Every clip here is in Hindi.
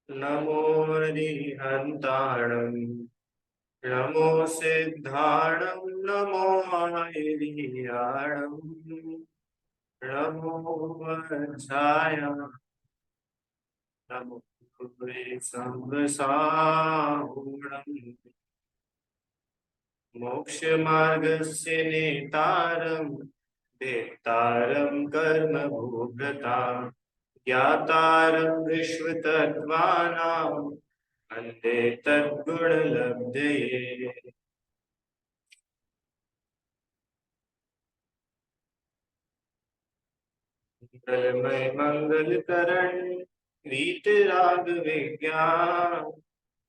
नमो हरिहन्ताणं नमो सिद्धाणं नमो आयर्याणं नमो वज्राय नमो संवसाहुणम् मोक्षमार्गस्य नेतारं वेत्तारं कर्मभोक्तां ज्ञातारं विश्वतत्त्वानां वन्दे तद्गुणलब्धये। मंगलमय मंगलकरण वीतराग विज्ञान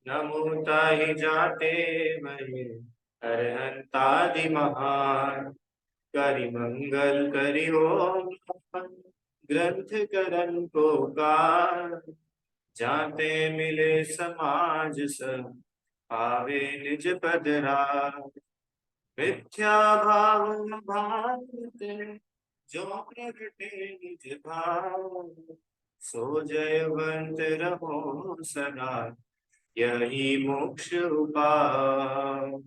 नमो ताहि जाते वै अरहंतादि महान करि मंगल करि ओम ग्रंथ करन को कार जाते मिले समाज सब पावे निज पद राज मिथ्या भाव भावते जो प्रगटे निज भाव सो जयवंत रहो सदा यही मोक्ष उपाय।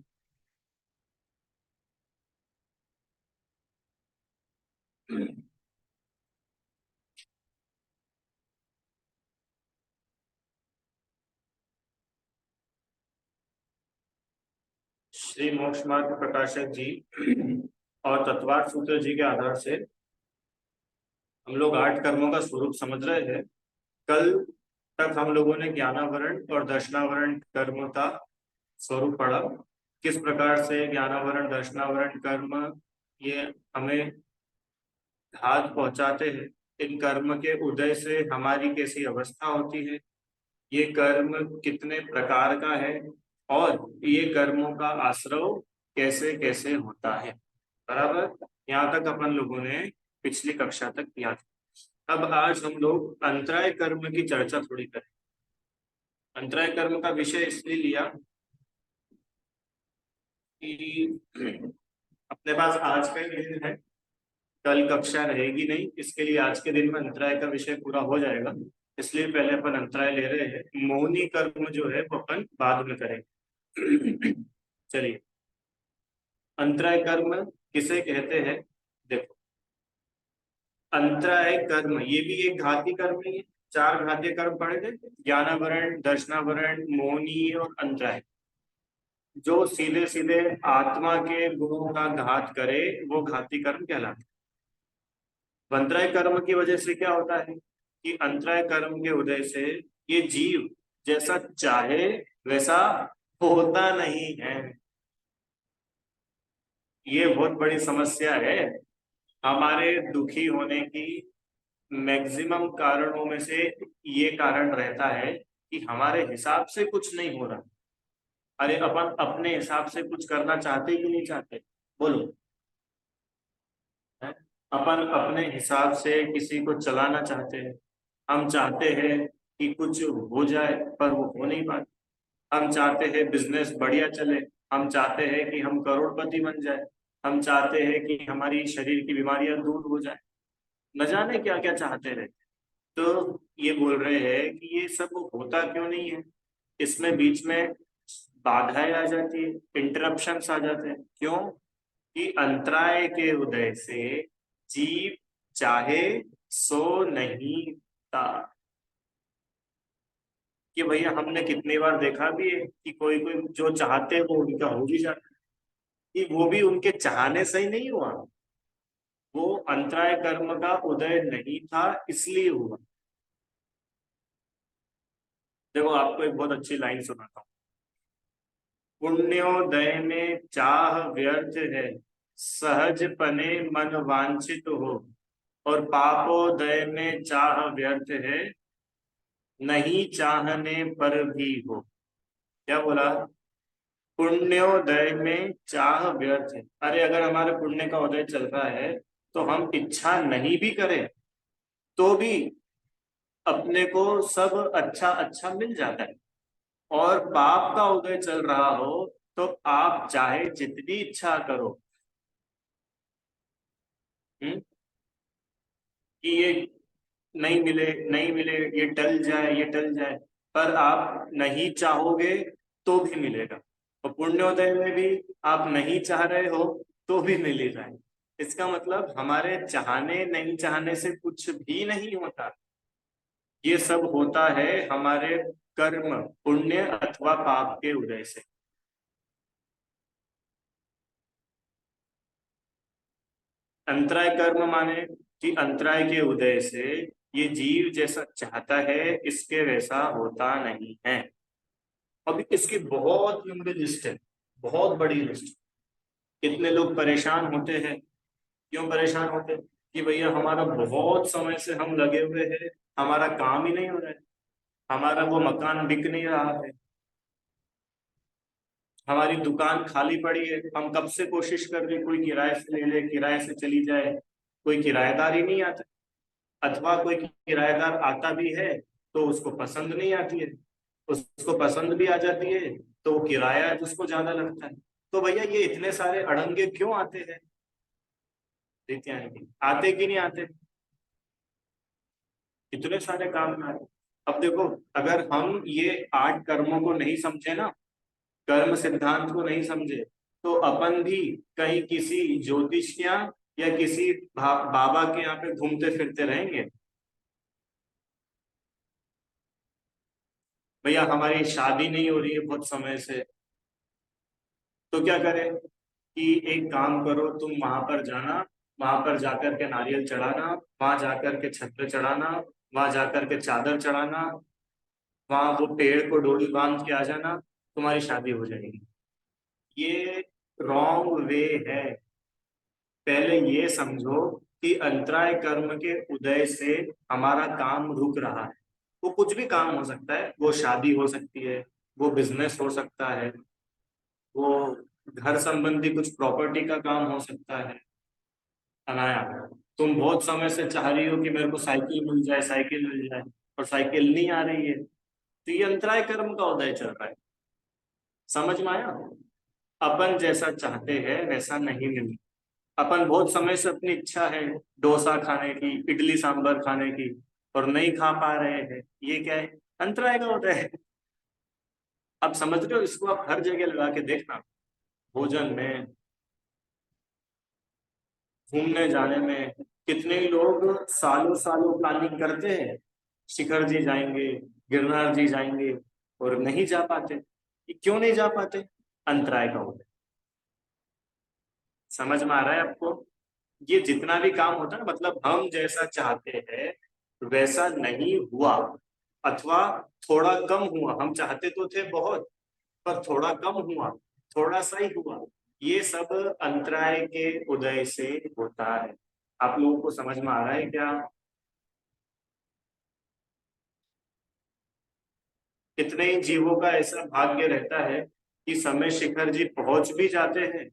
श्री मोक्ष मार्ग प्रकाशक जी और तत्वार्थ सूत्र जी के आधार से हम लोग 8 कर्मों का स्वरूप समझ रहे हैं। कल तक हम लोगों ने ज्ञानावरण और दर्शनावरण कर्म का स्वरूप पढ़ा। किस प्रकार से ज्ञानावरण दर्शनावरण कर्म ये हमें हाथ पहुंचाते हैं, इन कर्म के उदय से हमारी कैसी अवस्था होती है, ये कर्म कितने प्रकार का है और ये कर्मों का आश्रव कैसे कैसे होता है। बराबर, यहाँ तक अपन लोगों ने पिछली कक्षा तक किया था। अब आज हम लोग अंतराय कर्म की चर्चा थोड़ी करें। अंतराय कर्म का विषय इसलिए लिया कि अपने पास आज का ही दिन है, कल कक्षा रहेगी नहीं, इसके लिए आज के दिन में अंतराय का विषय पूरा हो जाएगा। इसलिए पहले अपन अंतराय ले रहे हैं। मौनी कर्म जो है वो अपन बाद में करेंगे। चलिए, अंतराय कर्म किसे कहते हैं? देखो, अंतराय कर्म ये भी एक घाती कर्म ही है। 4 घातीय कर्म पढ़े थे, ज्ञानावरण दर्शनावरण मौनी और अंतराय। जो सीधे सीधे आत्मा के गुणों का घात करे वो घाती कर्म कहलाता है। अंतराय कर्म की वजह से क्या होता है कि अंतराय कर्म के उदय से ये जीव जैसा चाहे वैसा होता नहीं है। ये बहुत बड़ी समस्या है। हमारे दुखी होने की मैक्सिमम कारणों में से ये कारण रहता है कि हमारे हिसाब से कुछ नहीं हो रहा। अरे अपन अपने हिसाब से कुछ करना चाहते कि नहीं चाहते? बोलो। हैं? अपन अपने हिसाब से किसी को चलाना चाहते हैं। हम चाहते हैं कि कुछ हो जाए पर वो हो नहीं पाता। हम चाहते हैं बिजनेस बढ़िया चले। हम चाहते हैं कि हम करोड़पति बन जाए। हम चाहते हैं कि हमारी शरीर की बीमारियां दूर हो जाए। न जाने क्या क्या चाहते रहते। तो ये बोल रहे हैं कि ये सब होता क्यों नहीं है। इसमें बीच में बाधाएं आ जाती है, इंटरप्शंस आ जाते हैं। क्यों? कि अंतराय के उदय से जीव चाहे सो नहीं था। कि भैया हमने कितनी बार देखा भी है कि कोई कोई जो चाहते हैं वो उनका हो भी जाता है, कि वो भी उनके चाहने से ही नहीं हुआ। वो अंतराय कर्म का उदय नहीं था इसलिए हुआ। देखो, आपको एक बहुत अच्छी लाइन सुनाता हूँ। पुण्योदय में चाह व्यर्थ है, सहज पने मन वांछित हो। और पापोदय में चाह व्यर्थ है, नहीं चाहने पर भी हो। क्या बोला? पुण्योदय में चाह व्यर्थ है। अरे अगर हमारे पुण्य का उदय चल रहा है तो हम इच्छा नहीं भी करें तो भी अपने को सब अच्छा अच्छा मिल जाता है। और पाप का उदय चल रहा हो तो आप चाहे जितनी इच्छा करो, कि ये नहीं मिले नहीं मिले, ये टल जाए ये टल जाए, पर आप नहीं चाहोगे तो भी मिलेगा, और पुण्योदय में भी आप नहीं चाह रहे हो तो भी मिलेगा। इसका मतलब हमारे चाहने नहीं चाहने से कुछ भी नहीं होता, ये सब होता है हमारे कर्म, पुण्य अथवा पाप के उदय से। अंतराय कर्म माने कि अंतराय के उदय से ये जीव जैसा चाहता है इसके वैसा होता नहीं है। अब इसकी बहुत लंबी लिस्ट है, बहुत बड़ी लिस्ट। कितने लोग परेशान होते हैं, क्यों परेशान होते हैं? कि भैया हमारा बहुत समय से हम लगे हुए हैं, हमारा काम ही नहीं हो रहा है, हमारा वो मकान बिक नहीं रहा है, हमारी दुकान खाली पड़ी है, हम कब से कोशिश कर रहे हैं कोई किराए से ले ले, किराए से चली जाए, कोई किराएदार ही नहीं आता, अथवा कोई किराएदार आता भी है तो उसको पसंद नहीं आती है, उसको पसंद भी आ जाती है तो वो किराया उसको ज्यादा लगता है। तो भैया ये इतने सारे अड़ंगे क्यों आते हैं? नित्यानंद आते कि नहीं आते? इतने सारे काम में आते। अब देखो, अगर हम ये 8 कर्मों को नहीं समझे ना, कर्म सिद्धांत को नहीं समझे, तो अपन भी कहीं किसी ज्योतिषिया या किसी बाबा के यहाँ पे घूमते फिरते रहेंगे। भैया हमारी शादी नहीं हो रही है बहुत समय से, तो क्या करें? कि एक काम करो, तुम वहां पर जाना, वहां पर जाकर के नारियल चढ़ाना, वहां जाकर के छत पे चढ़ाना, वहां जाकर के चादर चढ़ाना, वहां वो पेड़ को डोरी बांध के आ जाना, तुम्हारी शादी हो जाएगी। ये रॉन्ग वे है। पहले ये समझो कि अंतराय कर्म के उदय से हमारा काम रुक रहा है। वो कुछ भी काम हो सकता है, वो शादी हो सकती है, वो बिजनेस हो सकता है, वो घर संबंधी कुछ प्रॉपर्टी का काम हो सकता है। अनाया, तुम बहुत समय से चाह रही हो कि मेरे को साइकिल मिल जाए, साइकिल मिल जाए, और साइकिल नहीं आ रही है, तो ये अंतराय कर्म का उदय चल रहा है। समझ में आया? अपन जैसा चाहते हैं वैसा नहीं मिलता। अपन बहुत समय से अपनी इच्छा है डोसा खाने की, इडली सांभर खाने की, और नहीं खा पा रहे हैं, ये क्या है? अंतराय का उदय है। अब समझ रहे हो? इसको आप हर जगह लगा के देखना, भोजन में, घूमने जाने में। कितने ही लोग सालों सालों प्लानिंग करते हैं, शिखर जी जाएंगे, गिरनार जी जाएंगे, और नहीं जा पाते। ये क्यों नहीं जा पाते? अंतराय का होता है। समझ में आ रहा है आपको? ये जितना भी काम होता है ना, मतलब हम जैसा चाहते हैं वैसा नहीं हुआ, अथवा थोड़ा कम हुआ। हम चाहते तो थे बहुत, पर थोड़ा कम हुआ, थोड़ा सा ही हुआ। ये सब अंतराय के उदय से होता है। आप लोगों को समझ में आ रहा है क्या? कितने ही जीवों का ऐसा भाग्य रहता है कि समय शिखर जी पहुंच भी जाते हैं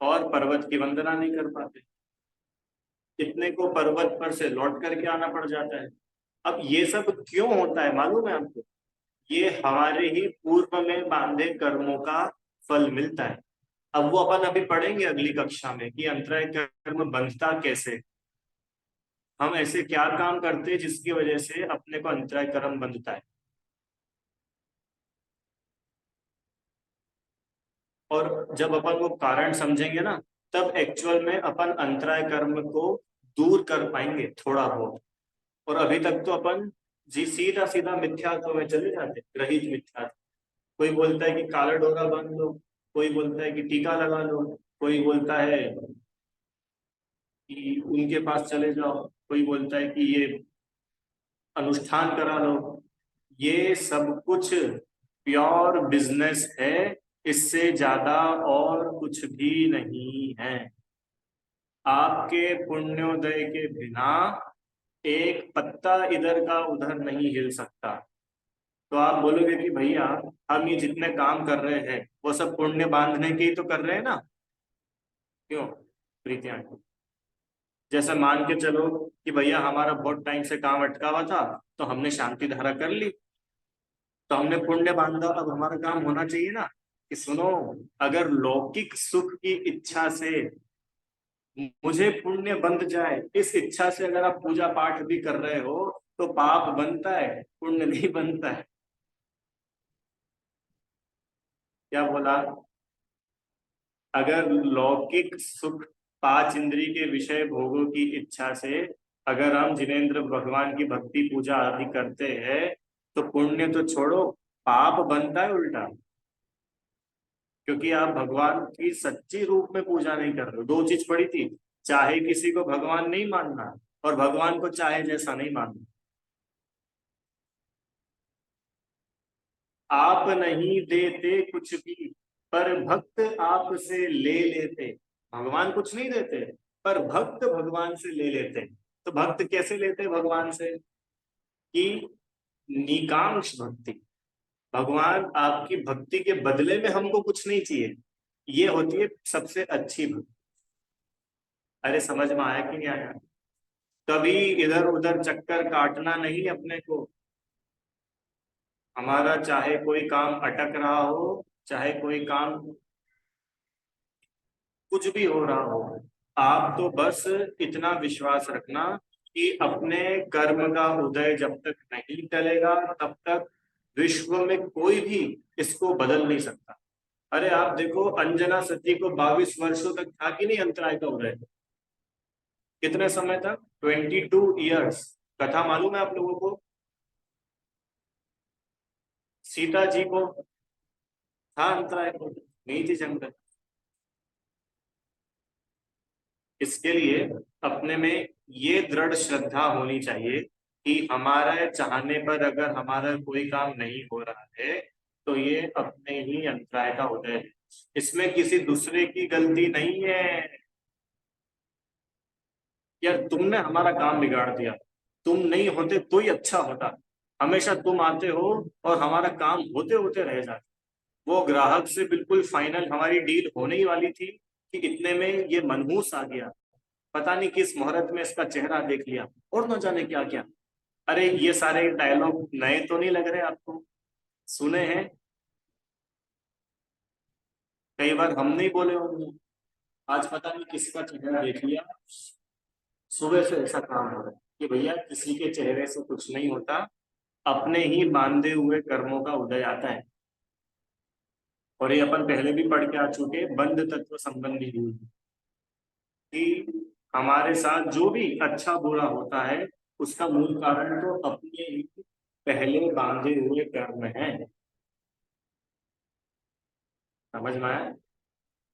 और पर्वत की वंदना नहीं कर पाते। कितने को पर्वत पर से लौट करके आना पड़ जाता है। अब ये सब क्यों होता है मालूम है आपको? ये हमारे ही पूर्व में बांधे कर्मों का फल मिलता है। अब वो अपन अभी पढ़ेंगे अगली कक्षा में कि अंतराय कर्म बंधता कैसे, हम ऐसे क्या काम करते हैं जिसकी वजह से अपने को अंतराय कर्म बंधता है। और जब अपन वो कारण समझेंगे ना, तब एक्चुअल में अपन अंतराय कर्म को दूर कर पाएंगे थोड़ा बहुत। और अभी तक तो अपन जी सीधा सीधा मिथ्यात्व में चले जाते, ग्रहित मिथ्यात्व। कोई बोलता है कि काला डोरा बांध लो, कोई बोलता है कि टीका लगा लो, कोई बोलता है कि उनके पास चले जाओ, कोई बोलता है कि ये अनुष्ठान करा लो। ये सब कुछ प्योर बिजनेस है, इससे ज्यादा और कुछ भी नहीं है। आपके पुण्योदय के बिना एक पत्ता इधर का उधर नहीं हिल सकता। तो आप बोलोगे कि भैया हम ये जितने काम कर रहे हैं वो सब पुण्य बांधने के ही तो कर रहे हैं ना? क्यों प्रीतियां? जैसे मान के चलो कि भैया हमारा बहुत टाइम से काम अटका हुआ था, तो हमने शांति धारा कर ली, तो हमने पुण्य बांधा, अब हमारा काम होना चाहिए ना। कि सुनो, अगर लौकिक सुख की इच्छा से मुझे पुण्य बंध जाए, इस इच्छा से अगर आप पूजा पाठ भी कर रहे हो तो पाप बनता है, पुण्य नहीं बनता है। क्या बोला? अगर लौकिक सुख पांच इंद्रिय के विषय भोगों की इच्छा से अगर हम जिनेंद्र भगवान की भक्ति पूजा आदि करते हैं तो पुण्य तो छोड़ो, पाप बनता है उल्टा। क्योंकि आप भगवान की सच्ची रूप में पूजा नहीं कर रहे हो। दो चीज पड़ी थी, चाहे किसी को भगवान नहीं मानना और भगवान को चाहे जैसा नहीं मानना। आप नहीं देते कुछ भी पर भक्त आपसे ले लेते। भगवान कुछ नहीं देते पर भक्त भगवान से ले लेते। तो भक्त कैसे लेते भगवान से? कि निकांक्ष भक्ति। भगवान आपकी भक्ति के बदले में हमको कुछ नहीं चाहिए, ये होती है सबसे अच्छी भक्ति। अरे समझ में आया कि नहीं आया? कभी इधर उधर चक्कर काटना नहीं अपने को। हमारा चाहे कोई काम अटक रहा हो, चाहे कोई काम कुछ भी हो रहा हो, आप तो बस इतना विश्वास रखना कि अपने कर्म का उदय जब तक नहीं टलेगा तब तक विश्व में कोई भी इसको बदल नहीं सकता। अरे आप देखो, अंजना सती को 22 वर्षों तक था कि नहीं अंतराय का उदय? कितने समय तक? 22 ईयर्स। कथा मालूम है आप लोगों को? सीता जी को था अंतराय को, नहीं थी जंगल। इसके लिए अपने में ये दृढ़ श्रद्धा होनी चाहिए कि हमारे चाहने पर अगर हमारा कोई काम नहीं हो रहा है तो ये अपने ही अंतराय का उदय है। इसमें किसी दूसरे की गलती नहीं है। यार तुमने हमारा काम बिगाड़ दिया, तुम नहीं होते तो ही अच्छा होता। हमेशा तुम आते हो और हमारा काम होते होते रह जाता। वो ग्राहक से बिल्कुल फाइनल हमारी डील होने ही वाली थी कि इतने में ये मनहूस आ गया, पता नहीं किस मुहूर्त में इसका चेहरा देख लिया और न जाने क्या क्या। अरे ये सारे डायलॉग नए तो नहीं लग रहे आपको? सुने हैं कई बार, हम नहीं बोले होंगे। आज पता नहीं किसका चेहरा देख लिया, सुबह से ऐसा काम हो रहा है कि भैया किसी के चेहरे से कुछ नहीं होता, अपने ही बांधे हुए कर्मों का उदय आता है। और ये अपन पहले भी पढ़ के आ चुके, बंध तत्व संबंधी रूल, कि हमारे साथ जो भी अच्छा बुरा होता है उसका मूल कारण तो अपने ही पहले बांधे हुए कर्म है। समझ में आया?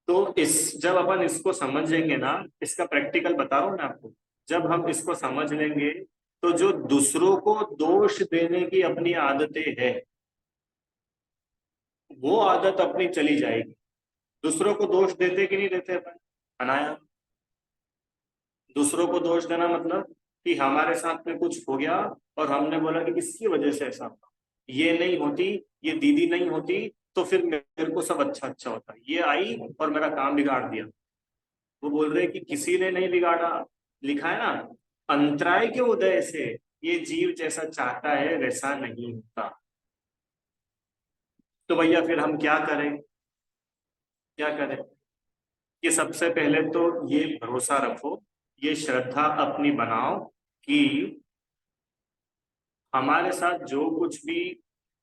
तो इस जब अपन इसको समझेंगे ना, इसका प्रैक्टिकल बता रहा हूं मैं आपको, जब हम इसको समझ लेंगे तो जो दूसरों को दोष देने की अपनी आदतें है वो आदत अपनी चली जाएगी। दूसरों को दोष देते कि नहीं देते अपन? अनाया। दूसरों को दोष देना मतलब कि हमारे साथ में कुछ हो गया और हमने बोला कि किसकी वजह से ऐसा हुआ, ये नहीं होती, ये दीदी नहीं होती तो फिर मेरे को सब अच्छा अच्छा होता, ये आई और मेरा काम बिगाड़ दिया। वो बोल रहे कि किसी ने नहीं बिगाड़ा, लिखा है ना, अंतराय के उदय से ये जीव जैसा चाहता है वैसा नहीं होता। तो भैया फिर हम क्या करें? क्या करें? कि सबसे पहले तो ये भरोसा रखो, ये श्रद्धा अपनी बनाओ कि हमारे साथ जो कुछ भी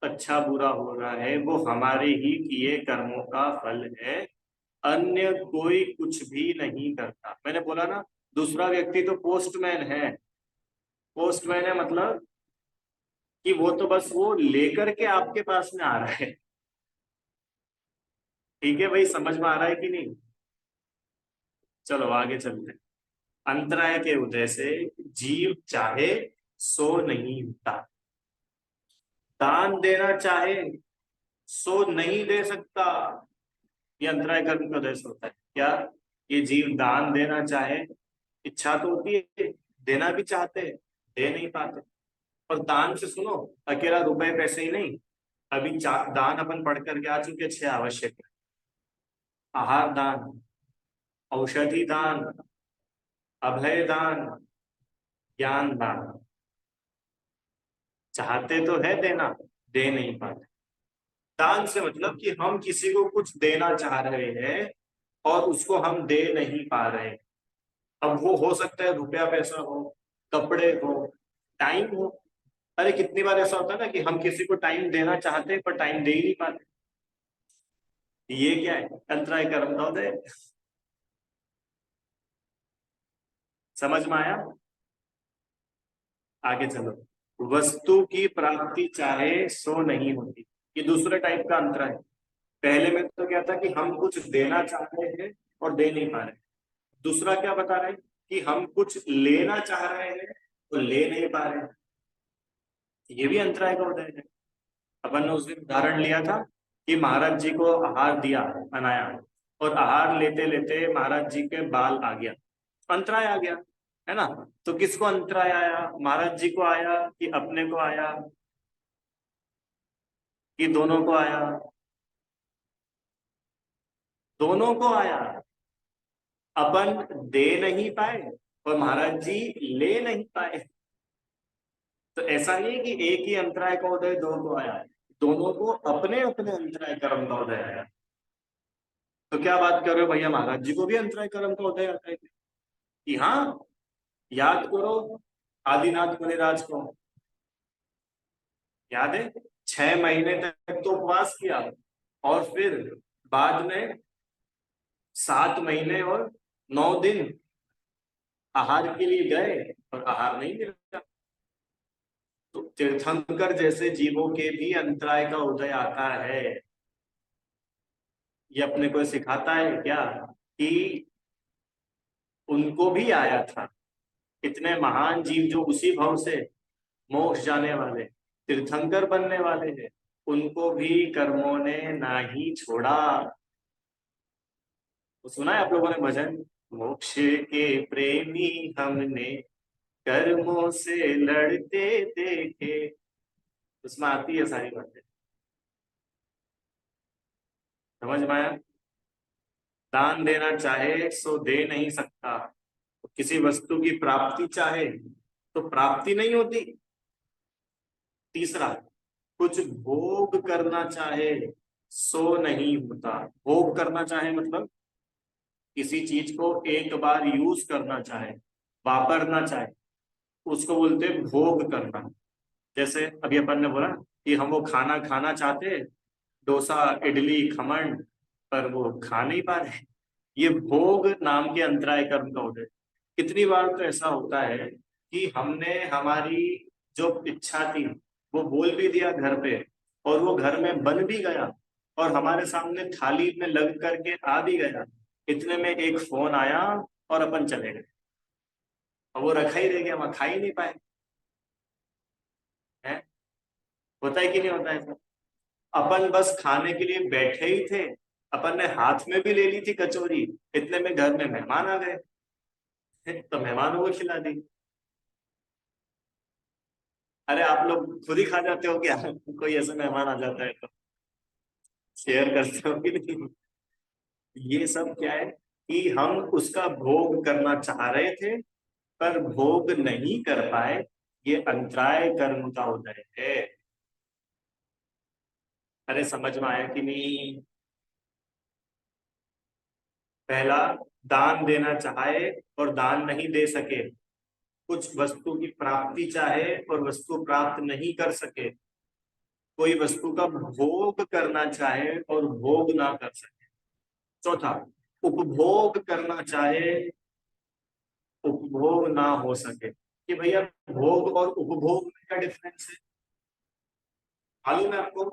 अच्छा बुरा हो रहा है वो हमारे ही किए कर्मों का फल है, अन्य कोई कुछ भी नहीं करता। मैंने बोला ना, दूसरा व्यक्ति तो पोस्टमैन है। पोस्टमैन है मतलब कि वो तो बस वो लेकर के आपके पास में आ रहा है। ठीक है भाई, समझ में आ रहा है कि नहीं? चलो आगे चलते हैं। अंतराय के उदय से जीव चाहे सो नहीं होता, दान देना चाहे सो नहीं दे सकता। ये अंतराय कर्म का उदय से होता है क्या? ये जीव दान देना चाहे, इच्छा तो होती है, देना भी चाहते हैं, दे नहीं पाते। और दान से सुनो, अकेला रुपए पैसे ही नहीं, अभी दान अपन पढ़ करके आ चुके 6 आवश्यक है। आहार दान, औषधि दान, अभय दान, ज्ञान दान। चाहते तो है देना, दे नहीं पाते। दान से मतलब कि हम किसी को कुछ देना चाह रहे हैं और उसको हम दे नहीं पा रहे। अब वो हो सकता है रुपया पैसा हो, कपड़े हो, टाइम हो। अरे कितनी बार ऐसा होता है ना कि हम किसी को टाइम देना चाहते हैं पर टाइम दे ही नहीं पाते। ये क्या है? अंतराय कर्म का उदय। समझ में आया? आगे चलो। वस्तु की प्राप्ति चाहे सो नहीं होती, ये दूसरे टाइप का अंतराय। पहले में तो क्या था कि हम कुछ देना चाहते हैं और दे नहीं पा रहे। दूसरा क्या बता रहे हैं कि हम कुछ लेना चाह रहे हैं तो ले नहीं पा रहे। ये भी अंतराय का उदय है। अपन ने उस दिन उदाहरण लिया था कि महाराज जी को आहार दिया, बनाया, और आहार लेते लेते महाराज जी के बाल आ गया, अंतराय आ गया, है ना? तो किसको अंतराय आया? महाराज जी को आया कि अपने को आया कि दोनों को आया? दोनों को आया। अपन दे नहीं पाए और महाराज जी ले नहीं पाए। तो ऐसा नहीं है कि एक ही अंतराय का उदय दो को आया है, दोनों को अपने अपने अंतराय कर्म का उदय आया। तो क्या बात कर रहे हो भैया, महाराज जी को भी अंतराय कर्म का उदय आता है कि हाँ? याद करो आदिनाथ मुनिराज को, याद है? 6 महीने तक तो उपवास किया और फिर बाद में 7 महीने और 9 दिन आहार के लिए गए और आहार नहीं मिला। तो तीर्थंकर जैसे जीवों के भी अंतराय का उदय आता है। ये अपने को सिखाता है क्या कि उनको भी आया था। इतने महान जीव जो उसी भाव से मोक्ष जाने वाले, तीर्थंकर बनने वाले हैं, उनको भी कर्मों ने ना ही छोड़ा। तो सुना है आप लोगों ने भजन, मोक्ष के प्रेमी हमने कर्मों से लड़ते देखे। उसमें आती है सारी बातें, समझ में आया? दान देना चाहे सो दे नहीं सकता, किसी वस्तु की प्राप्ति चाहे तो प्राप्ति नहीं होती। तीसरा, कुछ भोग करना चाहे सो नहीं होता। भोग करना चाहे मतलब किसी चीज को एक बार यूज करना चाहे, वापरना चाहे, उसको बोलते हैं भोग करना। जैसे अभी अपन ने बोला कि हम वो खाना खाना चाहते, डोसा इडली खमन, पर वो खा नहीं पा रहे। ये भोग नाम के अंतराय कर्म का उदय। कितनी बार तो ऐसा होता है कि हमने हमारी जो इच्छा थी वो बोल भी दिया घर पे, और वो घर में बन भी गया और हमारे सामने थाली में लग करके आ भी गया। इतने में एक फोन आया और अपन चले गए, और वो रखा ही रह गया, वहां खा ही नहीं पाए। है? होता है कि नहीं होता है ऐसा? अपन बस खाने के लिए बैठे ही थे, अपन ने हाथ में भी ले ली थी कचौरी, इतने में घर में मेहमान आ गए, तो मेहमानों को खिला दी। अरे आप लोग खुद ही खा जाते हो क्या? कोई ऐसे मेहमान आ जाता है तो शेयर करते हो कि नहीं? ये सब क्या है कि हम उसका भोग करना चाह रहे थे पर भोग नहीं कर पाए। ये अंतराय कर्म का उदय है। अरे समझ में आया कि नहीं? पहला, दान देना चाहे और दान नहीं दे सके, कुछ वस्तु की प्राप्ति चाहे और वस्तु प्राप्त नहीं कर सके, कोई वस्तु का भोग करना चाहे और भोग ना कर सके। चौथा, उपभोग करना चाहे, उपभोग ना हो सके। कि भैया भोग और उपभोग में क्या डिफरेंस है? मालूम है आपको?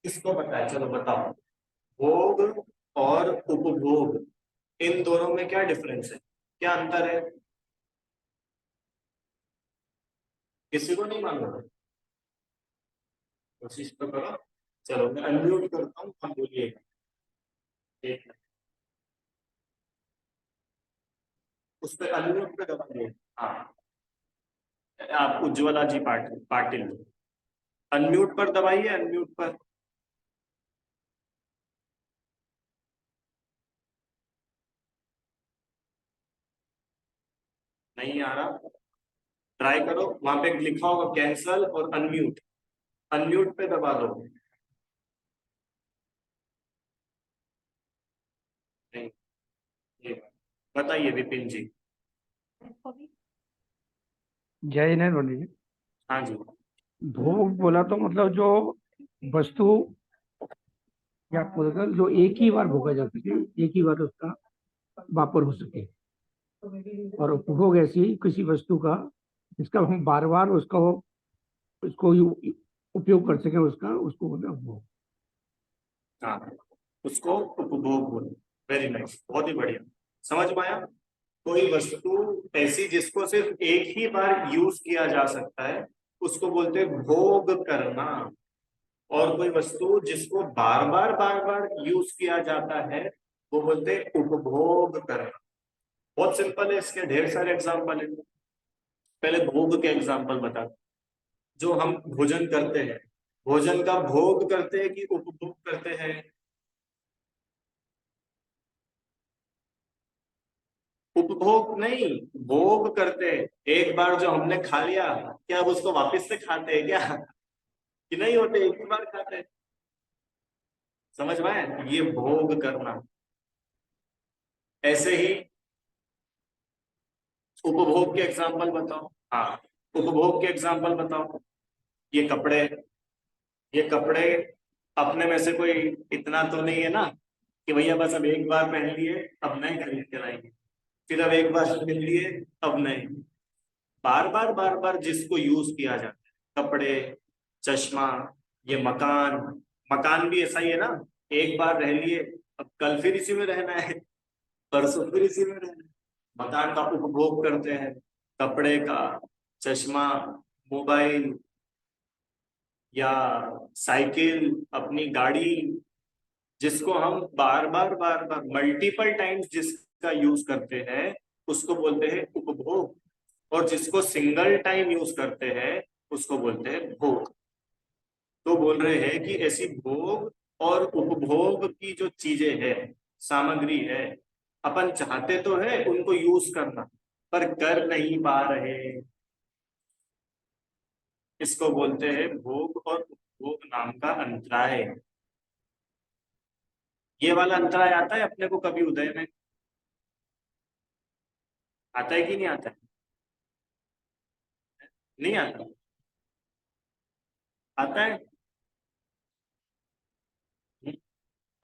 किसको पता है? चलो बताओ। भोग और उपभोग, इन दोनों में क्या डिफरेंस है, क्या अंतर है? किसी को नहीं मालूम? कोशिश तो करो। चलो मैं अनम्यूट करता हूँ, हम बोलिएगा। एक मिनट, उस पर अनम्यूट पे दबाइए। हाँ, आप उज्ज्वला जी पाटिल पाटिल, अनम्यूट पर दबाइए, अनम्यूट पर। नहीं आ रहा? ट्राई करो, वहां पे लिखा होगा कैंसल और अनम्यूट, अनम्यूट पे दबा दो। नहीं, ये बताइए विपिन जी। जय हिंद पंडित जी। हाँ जी। भोग बोला तो मतलब जो वस्तु या पूर्वकल जो एक ही बार भोगा जा सके, एक ही बार उसका वापर हो सके। और उपभोग ऐसी किसी वस्तु का जिसका हम बार बार उसको उपयोग कर सके, उसको बोलते हैं उपभोग। हाँ, उसको उपभोग बोलते। वेरी नाइस, बहुत ही बढ़िया, समझ में आया। कोई वस्तु ऐसी जिसको सिर्फ एक ही बार यूज किया जा सकता है उसको बोलते हैं भोग करना। और कोई वस्तु जिसको बार बार यूज किया जाता है वो बोलते हैं उपभोग करना। बहुत सिंपल है, इसके ढेर सारे एग्जाम्पल है। पहले भोग के एग्जाम्पल बता। जो हम भोजन करते हैं, भोजन का भोग करते हैं कि उपभोग करते हैं? उपभोग नहीं, भोग करते हैं। एक बार जो हमने खा लिया, क्या अब उसको वापस से खाते हैं क्या? कि नहीं होते, एक ही बार खाते हैं। समझ में आया? ये भोग करना। ऐसे ही उपभोग के एग्जाम्पल बताओ। हाँ, उपभोग के एग्जाम्पल बताओ। ये कपड़े, ये कपड़े अपने में से कोई इतना तो नहीं है ना कि भैया बस अब एक बार पहन लिए अब नहीं खरीद के लाएंगे, फिर अब एक बार पहन लिए अब नहीं। बार बार जिसको यूज किया जाता है, कपड़े, चश्मा, ये मकान। मकान भी ऐसा ही है ना, एक बार रह लिए अब कल फिर इसी में रहना है, परसों फिर इसी में रहना है। मकान का उपभोग करते हैं, कपड़े का, चश्मा, मोबाइल या साइकिल, अपनी गाड़ी, जिसको हम बार बार मल्टीपल टाइम्स जिसका यूज करते हैं उसको बोलते हैं उपभोग। और जिसको सिंगल टाइम यूज करते हैं उसको बोलते हैं भोग। तो बोल रहे हैं कि ऐसी भोग और उपभोग की जो चीजें हैं, सामग्री है, अपन चाहते तो है उनको यूज करना पर कर नहीं पा रहे, इसको बोलते हैं भोग और उपभोग नाम का अंतराय। ये वाला अंतराय आता है अपने को कभी उदय में? आता है कि नहीं आता है? नहीं आता? आता है।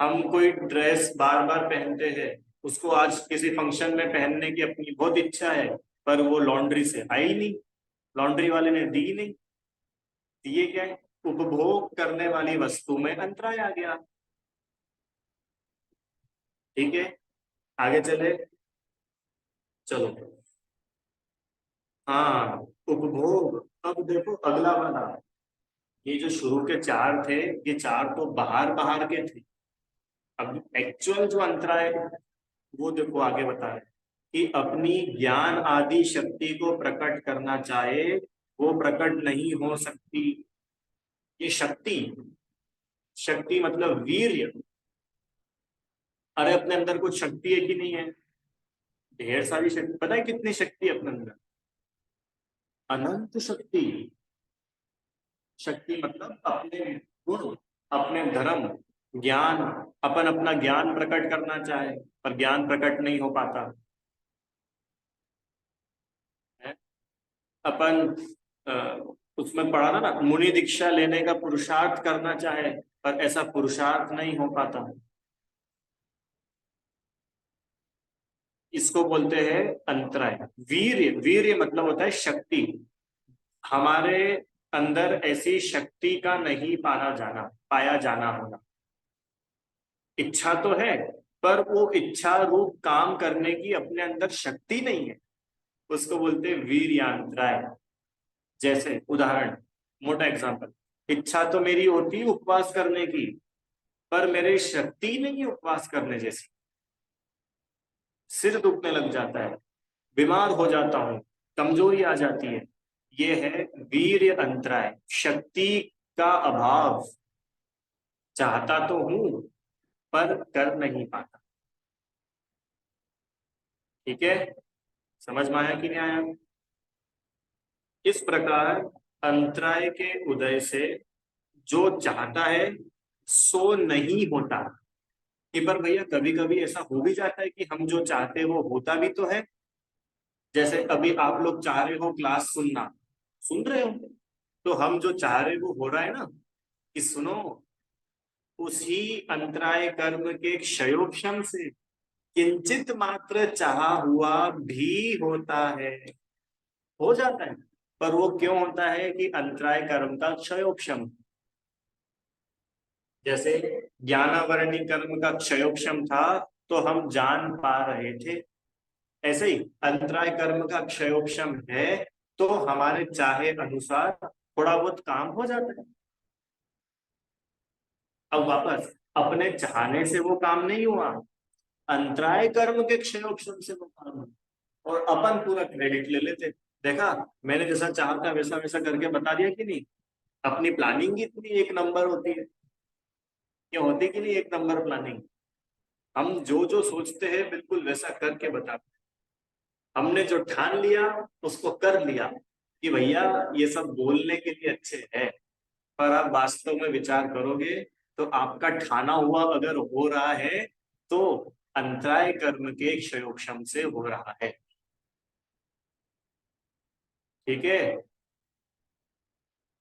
हम कोई ड्रेस बार बार पहनते हैं, उसको आज किसी फंक्शन में पहनने की अपनी बहुत इच्छा है, पर वो लॉन्ड्री से आई नहीं, लॉन्ड्री वाले ने दी नहीं। ये क्या है? उपभोग करने वाली वस्तु में अंतराय आ गया। ठीक है, आगे चले। चलो, हाँ, उपभोग। अब देखो अगला वाला, ये जो शुरू के चार थे, ये चार तो बाहर बाहर के थे। अब एक्चुअल जो अंतराय वो देखो आगे बता रहे हैं कि अपनी ज्ञान आदि शक्ति को प्रकट करना चाहे वो प्रकट नहीं हो सकती। ये शक्ति, शक्ति मतलब वीर्य। अरे अपने अंदर कुछ शक्ति है कि नहीं है? ढेर सारी शक्ति। पता है कितनी शक्ति है अपने अंदर? अनंत शक्ति। शक्ति मतलब अपने गुण, अपने धर्म, ज्ञान। अपन अपना ज्ञान प्रकट करना चाहे पर ज्ञान प्रकट नहीं हो पाता है। अपन अ, उसमें पढ़ा था ना, मुनि दीक्षा लेने का पुरुषार्थ करना चाहे पर ऐसा पुरुषार्थ नहीं हो पाता। इसको बोलते हैं अंतराय। वीर्य, वीर्य मतलब होता है शक्ति। हमारे अंदर ऐसी शक्ति का नहीं पाया जाना होना। इच्छा तो है पर वो इच्छा रूप काम करने की अपने अंदर शक्ति नहीं है, उसको बोलते हैं वीर्यांतराय। जैसे उदाहरण, मोटा एग्जांपल, इच्छा तो मेरी होती है उपवास करने की पर मेरी शक्ति नहीं है उपवास करने जैसी। सिर दुखने लग जाता है, बीमार हो जाता हूं, कमजोरी आ जाती है। ये है वीर्य अंतराय, शक्ति का अभाव। चाहता तो हूं पर कर नहीं पाता। ठीक है, समझ में आया कि नहीं आया? इस प्रकार अंतराय के उदय से जो चाहता है सो नहीं होता। कि पर भैया कभी कभी ऐसा हो भी जाता है कि हम जो चाहते हैं वो होता भी तो है। जैसे अभी आप लोग चाह रहे हो क्लास सुनना, सुन रहे हो, तो हम जो चाह रहे वो हो रहा है ना कि सुनो। उसी अंतराय कर्म के क्षयोक्षम से किंचित मात्र चाहा हुआ भी होता है, हो जाता है। पर वो क्यों होता है कि अंतराय कर्म का क्षयोक्षम। जैसे ज्ञानावरणी कर्म का क्षयोक्षम था तो हम जान पा रहे थे, ऐसे ही अंतराय कर्म का क्षयोक्षम है तो हमारे चाहे अनुसार थोड़ा बहुत काम हो जाता है। अब वापस अपने चाहने से वो काम नहीं हुआ, अंतराय कर्म के क्षयोक्षम से वो काम हुआ, और अपन पूरा क्रेडिट ले लेते। देखा, मैंने जैसा चाहा था वैसा वैसा करके बता दिया कि नहीं। अपनी प्लानिंग ही इतनी एक नंबर होती है, ये होती कि नहीं एक नंबर प्लानिंग। हम जो जो सोचते हैं बिल्कुल वैसा करके बताते। हमने जो ठान लिया उसको कर लिया कि भैया ये सब बोलने के लिए अच्छे है, पर आप वास्तव में विचार करोगे तो आपका ठाना हुआ अगर हो रहा है तो अंतराय कर्म के क्षयोक्षम से हो रहा है। ठीक है,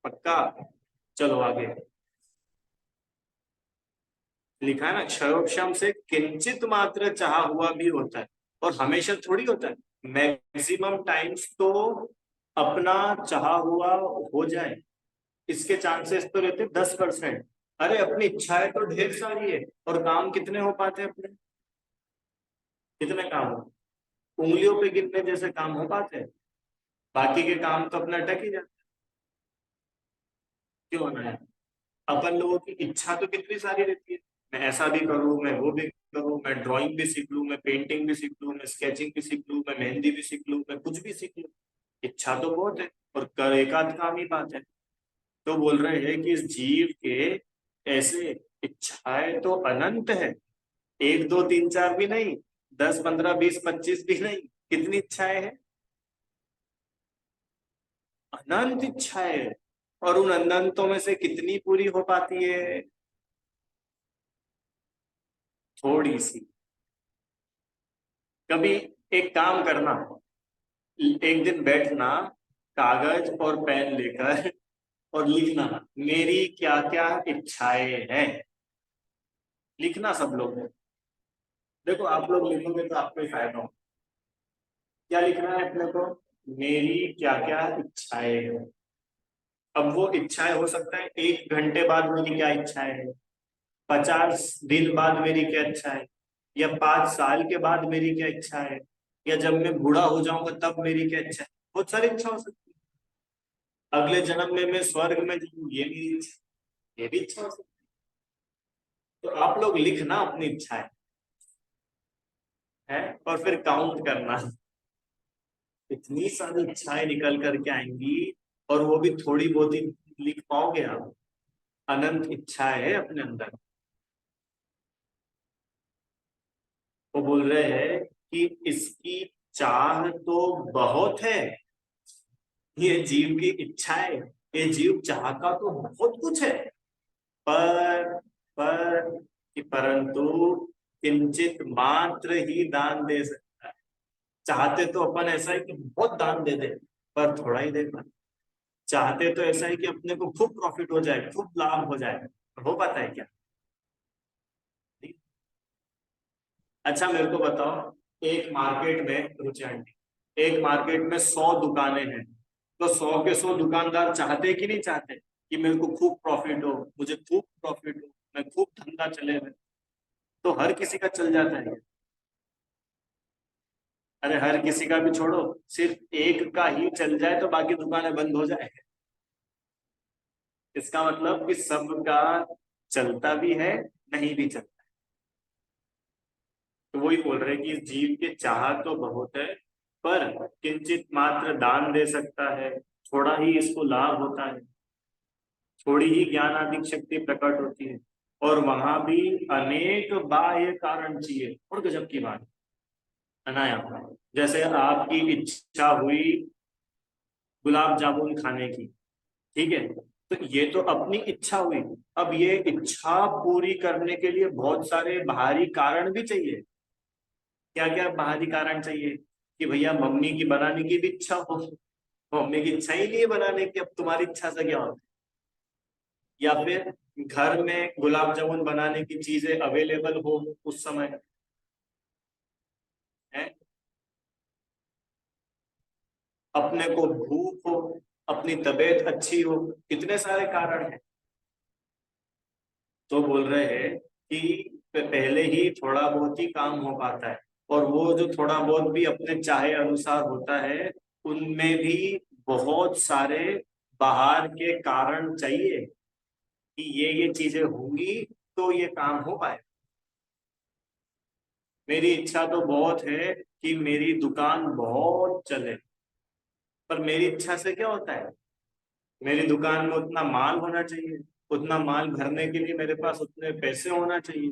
पक्का। चलो आगे लिखा है ना, क्षयोक्षम से किंचित मात्र चाहा हुआ भी होता है, और हमेशा थोड़ी होता है। मैक्सिमम टाइम्स तो अपना चाहा हुआ हो जाए इसके चांसेस तो रहते 10%। अरे अपनी इच्छाएं तो ढेर सारी है, और काम कितने हो पाते हैं अपने, कितने काम हो, उंगलियों पे गिनने जैसे काम हो पाते हैं। बाकी के काम तो अपना अटक ही जाते हैं। क्यों होना है, अपन लोगों की इच्छा तो कितनी सारी रहती है। मैं ऐसा भी करूं, मैं वो भी करूं, मैं ड्राइंग भी सीख लूं, मैं पेंटिंग भी सीख लूं, मैं स्केचिंग भी सीख लूं, मैं मेहंदी भी सीख लूं, मैं कुछ भी सीख लूं। इच्छा तो बहुत है और कर एक आध काम ही बात है। तो बोल रहे हैं कि इस जीव के ऐसे इच्छाएं तो अनंत है, एक दो तीन चार भी नहीं, 10 15 20 25 भी नहीं। कितनी इच्छाएं हैं, अनंत इच्छाएं है। और उन अनंतों में से कितनी पूरी हो पाती है, थोड़ी सी। कभी एक काम करना, एक दिन बैठना, कागज और पेन लेकर और लिखना मेरी क्या क्या इच्छाएं हैं। लिखना सब लोग, देखो आप लोग लिखोगे तो आपको ही फायदा हो। क्या लिखना है अपने को, मेरी क्या क्या इच्छाएं हैं। अब वो इच्छाएं हो सकता है 1 घंटे बाद मेरी क्या इच्छाएं है, 50 दिन बाद मेरी क्या इच्छा है, या 5 साल के बाद मेरी क्या इच्छा है, या जब मैं बूढ़ा हो जाऊंगा तब मेरी क्या इच्छा है। बहुत सारी इच्छा हो सकती है। अगले जन्म में मैं स्वर्ग में जाऊं, ये भी ये भी इच्छा हो सकती है। तो आप लोग लिखना अपनी इच्छाएं है, और फिर काउंट करना, इतनी सारी इच्छाएं निकल करके आएंगी। और वो भी थोड़ी बहुत ही लिख पाओगे आप, अनंत इच्छाएं है अपने अंदर। वो बोल रहे हैं कि इसकी चाह तो बहुत है, ये जीव की इच्छाएं, ये जीव चाहता तो बहुत कुछ है, पर पर कि परंतु किंचित मात्र ही दान दे सकता है। चाहते तो अपन ऐसा है कि बहुत दान दे दे, पर थोड़ा ही दे पाते। चाहते तो ऐसा है कि अपने को खूब प्रॉफिट हो जाए, खूब लाभ हो जाए, हो पाता है क्या। अच्छा मेरे को बताओ, एक मार्केट में, रुचि आंटी, एक मार्केट में 100 दुकानें हैं, तो 100 के 100 दुकानदार चाहते कि नहीं चाहते कि मेरे को खूब प्रॉफिट हो, मुझे खूब प्रॉफिट हो, मैं खूब धंधा चले में। तो हर किसी का चल जाता है। अरे हर किसी का भी छोड़ो, सिर्फ एक का ही चल जाए तो बाकी दुकानें बंद हो जाए। इसका मतलब कि सबका चलता भी है, नहीं भी चलता। तो वही बोल रहे हैं कि इस जीव के चाह तो बहुत है, पर किंचित मात्र दान दे सकता है, थोड़ा ही इसको लाभ होता है, थोड़ी ही ज्ञान आदि शक्ति प्रकट होती है। और वहां भी अनेक बाह्य कारण चाहिए। और गजब की बात है ना, यहाँ जैसे आपकी इच्छा हुई गुलाब जामुन खाने की, ठीक है, तो ये तो अपनी इच्छा हुई। अब ये इच्छा पूरी करने के लिए बहुत सारे बाहरी कारण भी चाहिए। क्या क्या बाहरी कारण चाहिए, कि भैया मम्मी की बनाने की भी इच्छा हो, मम्मी की इच्छा ही नहीं है बनाने की, अब तुम्हारी इच्छा से क्या होता या फिर घर में गुलाब जामुन बनाने की चीजें अवेलेबल हो उस समय है, अपने को भूख हो, अपनी तबीयत अच्छी हो, कितने सारे कारण हैं। तो बोल रहे हैं कि पहले ही थोड़ा बहुत ही काम हो पाता है, और वो जो थोड़ा बहुत भी अपने चाहे अनुसार होता है, उनमें भी बहुत सारे बाहर के कारण चाहिए कि ये चीजें होंगी तो ये काम हो पाए। मेरी इच्छा तो बहुत है कि मेरी दुकान बहुत चले, पर मेरी इच्छा से क्या होता है, मेरी दुकान में उतना माल होना चाहिए, उतना माल भरने के लिए मेरे पास उतने पैसे होना चाहिए,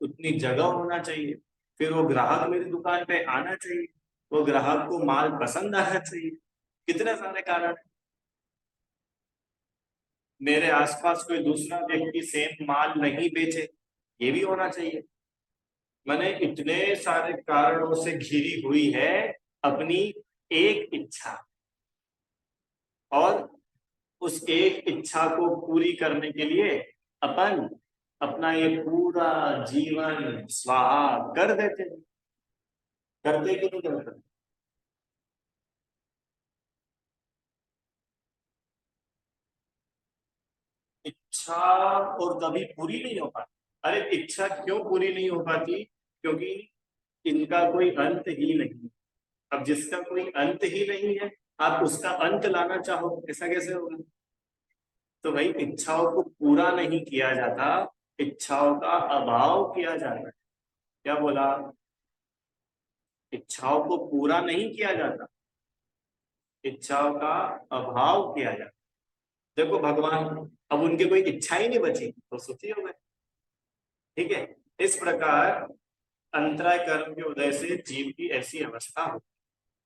उतनी जगह होना चाहिए, फिर वो ग्राहक मेरी दुकान पे आना चाहिए, वो ग्राहक को माल पसंद आना चाहिए, कितने सारे कारण हैं। मेरे आसपास कोई दूसरा व्यक्ति सेम माल नहीं बेचे, ये भी होना चाहिए। मैंने इतने सारे कारणों से घिरी हुई है अपनी एक इच्छा, और उस एक इच्छा को पूरी करने के लिए अपन अपना ये पूरा जीवन स्वाहा कर देते हैं। करते कि नहीं करते? इच्छा और कभी पूरी नहीं हो पाती। अरे इच्छा क्यों पूरी नहीं हो पाती? क्योंकि इनका कोई अंत ही नहीं। अब जिसका कोई अंत ही नहीं है, आप उसका अंत लाना चाहो, ऐसा कैसे होगा? तो भाई इच्छाओं को पूरा नहीं किया जाता, इच्छाओं का अभाव किया जाता है। क्या बोला? इच्छाओं को पूरा नहीं किया जाता, इच्छाओं का अभाव किया जाता। देखो भगवान, अब उनकी कोई इच्छा ही नहीं बची तो सुखी हो गए। ठीक है, इस प्रकार अंतराय कर्म के उदय से जीव की ऐसी अवस्था हो।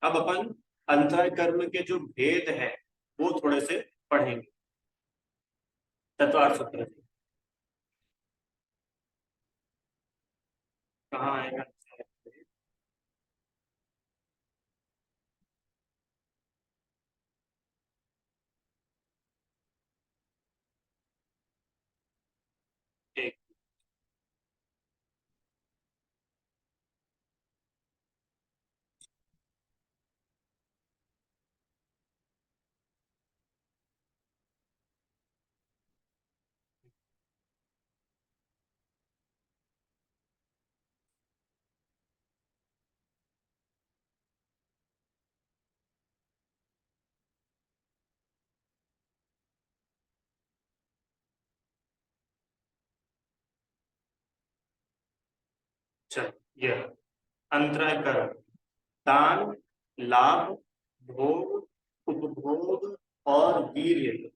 अब अपन अंतराय कर्म के जो भेद है वो थोड़े से पढ़ेंगे। तत्वार्थ सूत्र कहाँ आएगा? एक, चल, ये अंतराय कर्म, दान, लाभ, भोग, उपभोग और वीर्य,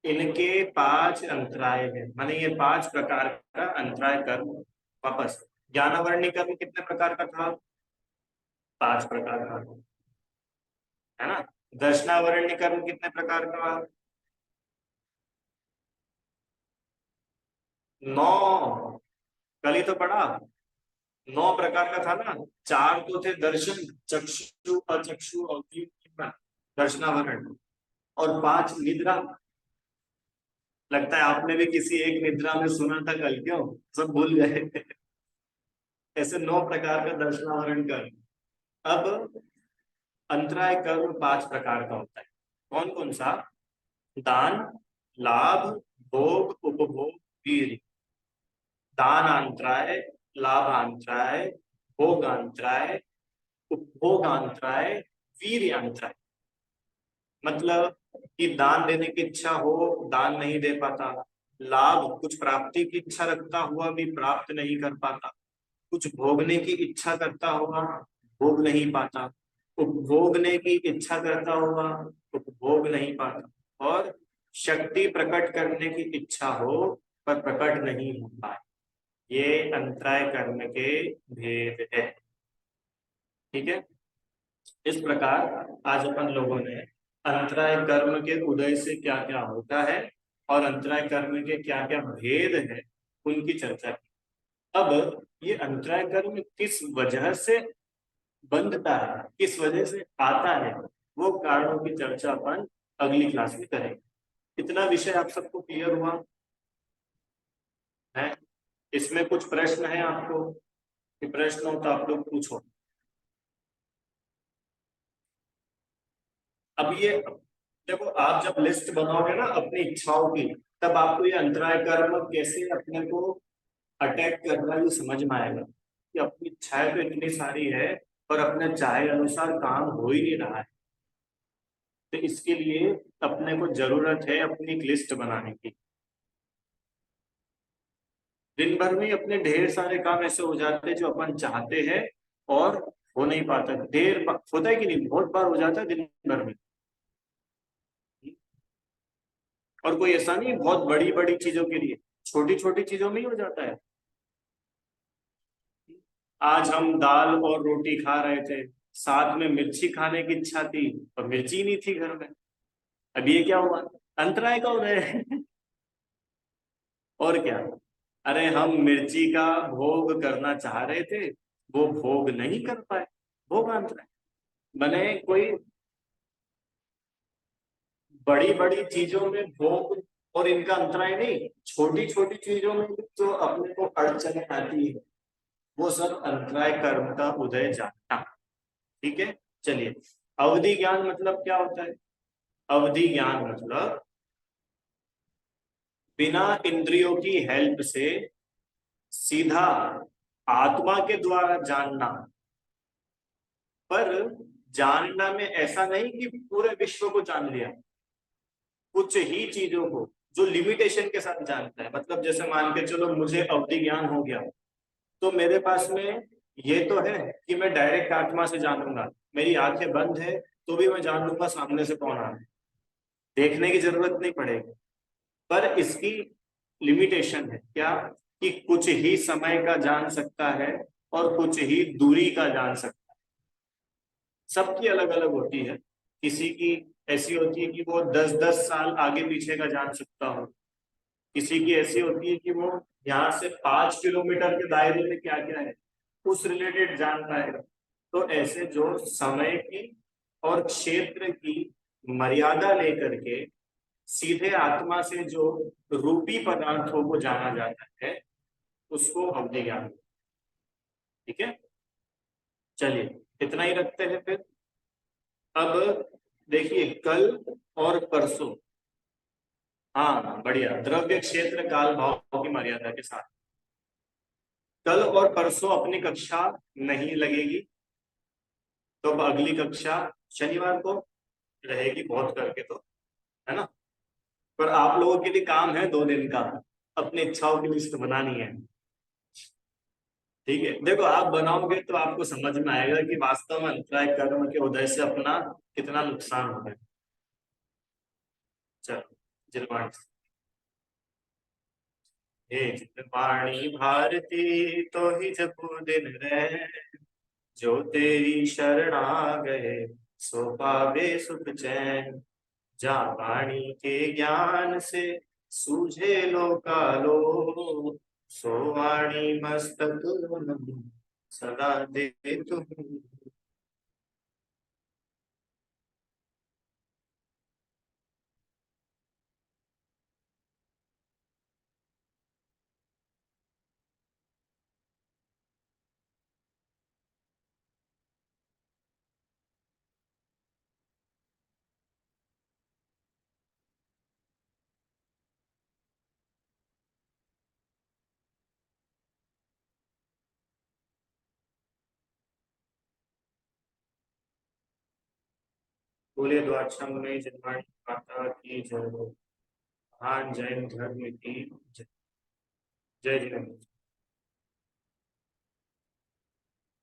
इनके पांच अंतराय हैं। माने ये पांच प्रकार का अंतराय कर्म। वापस, ज्ञानावरणी कर्म कितने प्रकार का था? पांच प्रकार का, है ना? दर्शनावरण्य कर्म कितने प्रकार का? नौ। कल ही तो पढ़ा, 9 प्रकार का था ना। चार तो थे दर्शन, चक्षु, अचक्षु और जीवन, दर्शनावरण, और पांच निद्रा। लगता है आपने भी किसी एक निद्रा में सुना था कल, क्यों सब भूल गए? ऐसे 9 प्रकार का दर्शनावरण कर्म। अब अंतराय कर्म 5 प्रकार का होता है। कौन कौन सा? दान, लाभ, भोग, उपभोग, वीर्य। दानांतराय, लाभांतराय, भोगांतराय, उपभोगांतराय, वीर्यांतराय। मतलब कि दान देने की इच्छा हो, दान नहीं दे पाता। लाभ, कुछ प्राप्ति की इच्छा रखता हुआ भी प्राप्त नहीं कर पाता। कुछ भोगने की इच्छा करता हुआ भोग नहीं पाता। उपभोगने की इच्छा करता हुआ उपभोग नहीं पाता। और शक्ति प्रकट करने की इच्छा हो पर प्रकट नहीं हो पाए। ये अंतराय कर्म के भेद है। ठीक है, इस प्रकार आज अपन लोगों ने अंतराय कर्म के उदय से क्या क्या होता है और अंतराय कर्म के क्या क्या भेद है उनकी चर्चा की। अब ये अंतराय कर्म किस वजह से बनता है, किस वजह से आता है, वो कारणों की चर्चा अपन अगली क्लास में करेंगे। इतना विषय आप सबको क्लियर हुआ? है। इसमें कुछ प्रश्न है आपको, कि प्रश्न हो तो आप लोग पूछो। अब ये देखो, आप जब लिस्ट बनाओगे ना अपनी इच्छाओं की, तब आपको ये अंतराय कर्म कैसे अपने को अटैक करना ये समझ में आएगा कि अपनी इच्छाएं तो इतनी सारी है पर अपने चाहे अनुसार काम हो ही नहीं रहा है। तो इसके लिए अपने को जरूरत है अपनी एक लिस्ट बनाने की। दिन भर में ही अपने ढेर सारे काम ऐसे हो जाते हैं जो अपन चाहते हैं और हो नहीं पाता। होता है कि नहीं, बहुत बार हो जाता है दिन भर में। और कोई ऐसा नहीं बहुत बड़ी बड़ी चीजों के लिए, छोटी छोटी चीजों में ही हो जाता है। आज हम दाल और रोटी खा रहे थे, साथ में मिर्ची खाने की इच्छा थी और मिर्ची नहीं थी घर में। अब ये क्या हुआ, अंतराय का उदय है। और क्या, अरे हम मिर्ची का भोग करना चाह रहे थे, वो भोग नहीं कर पाए, भोग अंतराय। मैंने कोई बड़ी बड़ी चीजों में भोग और इनका अंतराय नहीं, छोटी छोटी चीजों में भी जो अपने को अड़चन आती है वो सब अंतराय कर्म का उदय जानना। ठीक है, चलिए। अवधि ज्ञान मतलब क्या होता है? अवधि ज्ञान मतलब बिना इंद्रियों की हेल्प से सीधा आत्मा के द्वारा जानना। पर जानना में ऐसा नहीं कि पूरे विश्व को जान लिया, कुछ ही चीजों को जो लिमिटेशन के साथ जानता है। मतलब जैसे मान के चलो मुझे अवधि ज्ञान हो गया, तो मेरे पास में ये तो है कि मैं डायरेक्ट आत्मा से जानूंगा, मेरी आंखें बंद है तो भी मैं जान लूंगा सामने से कौन आ रहा है, देखने की जरूरत नहीं पड़ेगी। पर इसकी लिमिटेशन है क्या, कि कुछ ही समय का जान सकता है और कुछ ही दूरी का जान सकता है। सबकी अलग अलग होती है। किसी की ऐसी होती है कि वो 10-10 साल आगे पीछे का जान सकता हो, किसी की ऐसी होती है कि वो यहाँ से 5 किलोमीटर के दायरे में क्या क्या है उस रिलेटेड जान पाएगा। तो ऐसे जो समय की और क्षेत्र की मर्यादा लेकर के सीधे आत्मा से जो रूपी पदार्थों को जाना जाता है उसको अवधि ज्ञान। ठीक है, चलिए इतना ही रखते हैं फिर। अब देखिए कल और परसों, हाँ बढ़िया, द्रव्य क्षेत्र काल भाव की मर्यादा के साथ कल और परसों अपनी कक्षा नहीं लगेगी। तो अब अगली कक्षा शनिवार को रहेगी, बहुत करके तो, है ना। पर आप लोगों के लिए काम है 2 दिन का, अपनी इच्छाओं की लिस्ट बनानी है। ठीक है, देखो आप बनाओगे तो आपको समझ में आएगा कि वास्तव में अंतराय कर्म के उदय से अपना कितना नुकसान हो रहा है। चलो, जिलवाणी। हे जितवाणी भारती तो ही जपू दिन रहे, जो तेरी शरण आ गए सो पावे सुख चैन। जा वाणी के ज्ञान से सूझे लोकालो, सो वाणी मस्तक सदा दे तुम। बोले द्वाक्षम में जिनवाणी माता की जय हो। महान जैन धर्म की जय। जय जिनेन्द्र।